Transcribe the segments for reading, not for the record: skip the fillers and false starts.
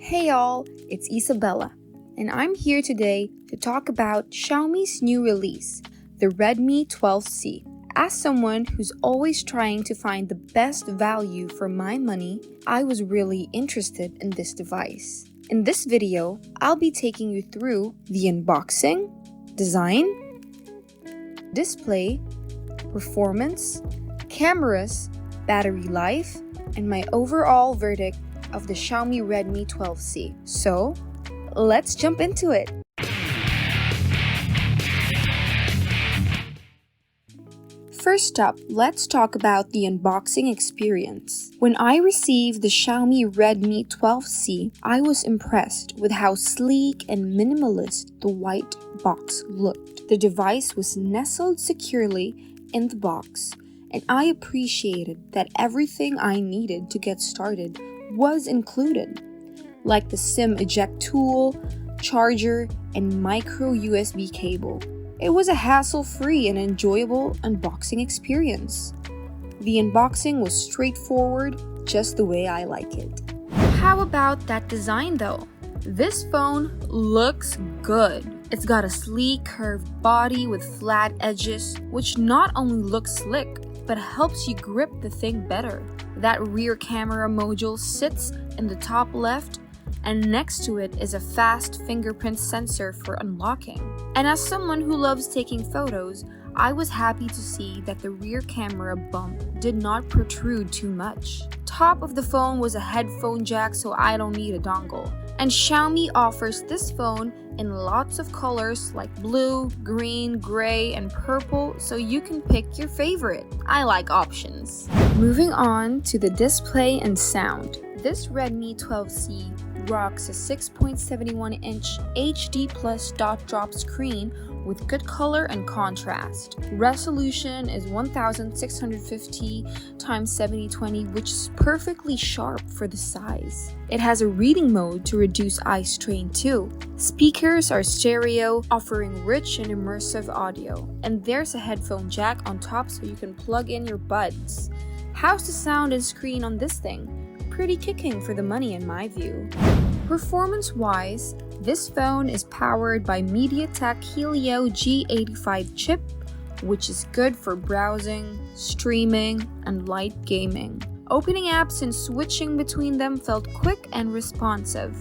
Hey y'all, it's Isabella, and I'm here today to talk about Xiaomi's new release, the Redmi 12C. As someone who's always trying to find the best value for my money, I was really interested in this device. In this video, I'll be taking you through the unboxing, design, display, performance, cameras, battery life, and my overall verdict of the Xiaomi Redmi 12C. So, let's jump into it. First up, let's talk about the unboxing experience. When I received the Xiaomi Redmi 12C, I was impressed with how sleek and minimalist the white box looked. The device was nestled securely in the box, and I appreciated that everything I needed to get started was included, like the SIM eject tool, charger, and micro USB cable. It was a hassle-free and enjoyable unboxing experience. The unboxing was straightforward, just the way I like it. How about that design though? This phone looks good. It's got a sleek curved body with flat edges, which not only looks slick, but helps you grip the thing better. That rear camera module sits in the top left, and next to it is a fast fingerprint sensor for unlocking. And as someone who loves taking photos, I was happy to see that the rear camera bump did not protrude too much. Top of the phone was a headphone jack, so I don't need a dongle. And Xiaomi offers this phone in lots of colors like blue, green, gray, and purple, so you can pick your favorite. I like options. Moving on to the display and sound. This Redmi 12C rocks a 6.71-inch HD plus dot drop screen with good color and contrast. Resolution is 1650 x 7020, which is perfectly sharp for the size. It has a reading mode to reduce eye strain too. Speakers are stereo, offering rich and immersive audio. And there's a headphone jack on top so you can plug in your buds. How's the sound and screen on this thing? Pretty kicking for the money in my view. Performance-wise, this phone is powered by MediaTek Helio G85 chip, which is good for browsing, streaming, and light gaming. Opening apps and switching between them felt quick and responsive.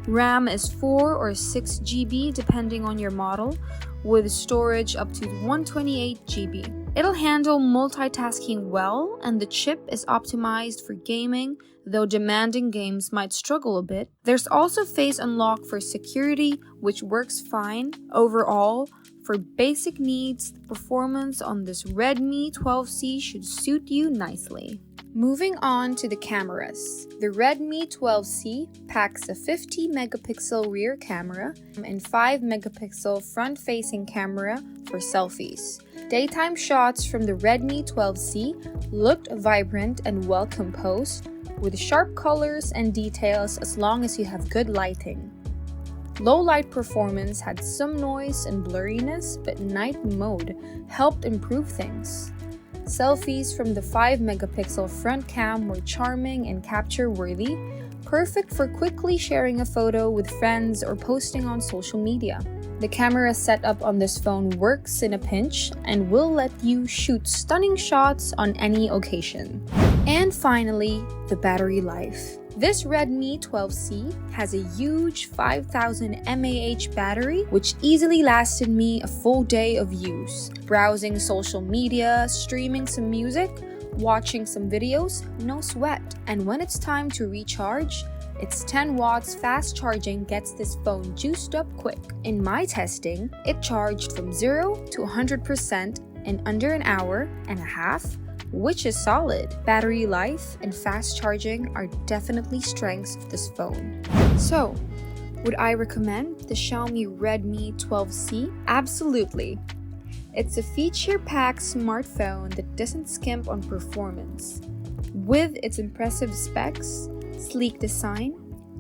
RAM is 4 or 6 GB depending on your model, with storage up to 128 GB. It'll handle multitasking well, and the chip is optimized for gaming, though demanding games might struggle a bit. There's also Face Unlock for security, which works fine. Overall, for basic needs, the performance on this Redmi 12C should suit you nicely. Moving on to the cameras. The Redmi 12C packs a 50 megapixel rear camera and 5 megapixel front-facing camera for selfies. Daytime shots from the Redmi 12C looked vibrant and well composed, with sharp colors and details as long as you have good lighting. Low light performance had some noise and blurriness, but night mode helped improve things. Selfies from the 5 megapixel front cam were charming and capture-worthy, perfect for quickly sharing a photo with friends or posting on social media. The camera setup on this phone works in a pinch and will let you shoot stunning shots on any occasion. And finally, the battery life. This Redmi 12C has a huge 5000 mAh battery, which easily lasted me a full day of use. Browsing social media, streaming some music, watching some videos, no sweat. And when it's time to recharge, its 10 watts fast charging gets this phone juiced up quick. In my testing, it charged from 0 to 100% in under an hour and a half, which is solid. Battery life and fast charging are definitely strengths of this phone. So, would I recommend the Xiaomi Redmi 12C? Absolutely. It's a feature-packed smartphone that doesn't skimp on performance. With its impressive specs, sleek design,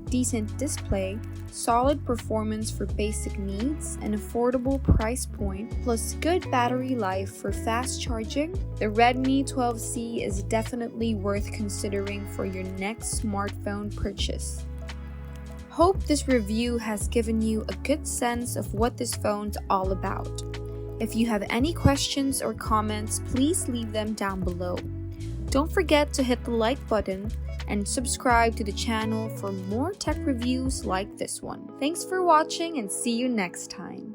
decent display, solid performance for basic needs, an affordable price point, plus good battery life for fast charging, the Redmi 12C is definitely worth considering for your next smartphone purchase. Hope this review has given you a good sense of what this phone's all about. If you have any questions or comments, please leave them down below. Don't forget to hit the like button and subscribe to the channel for more tech reviews like this one. Thanks for watching and see you next time.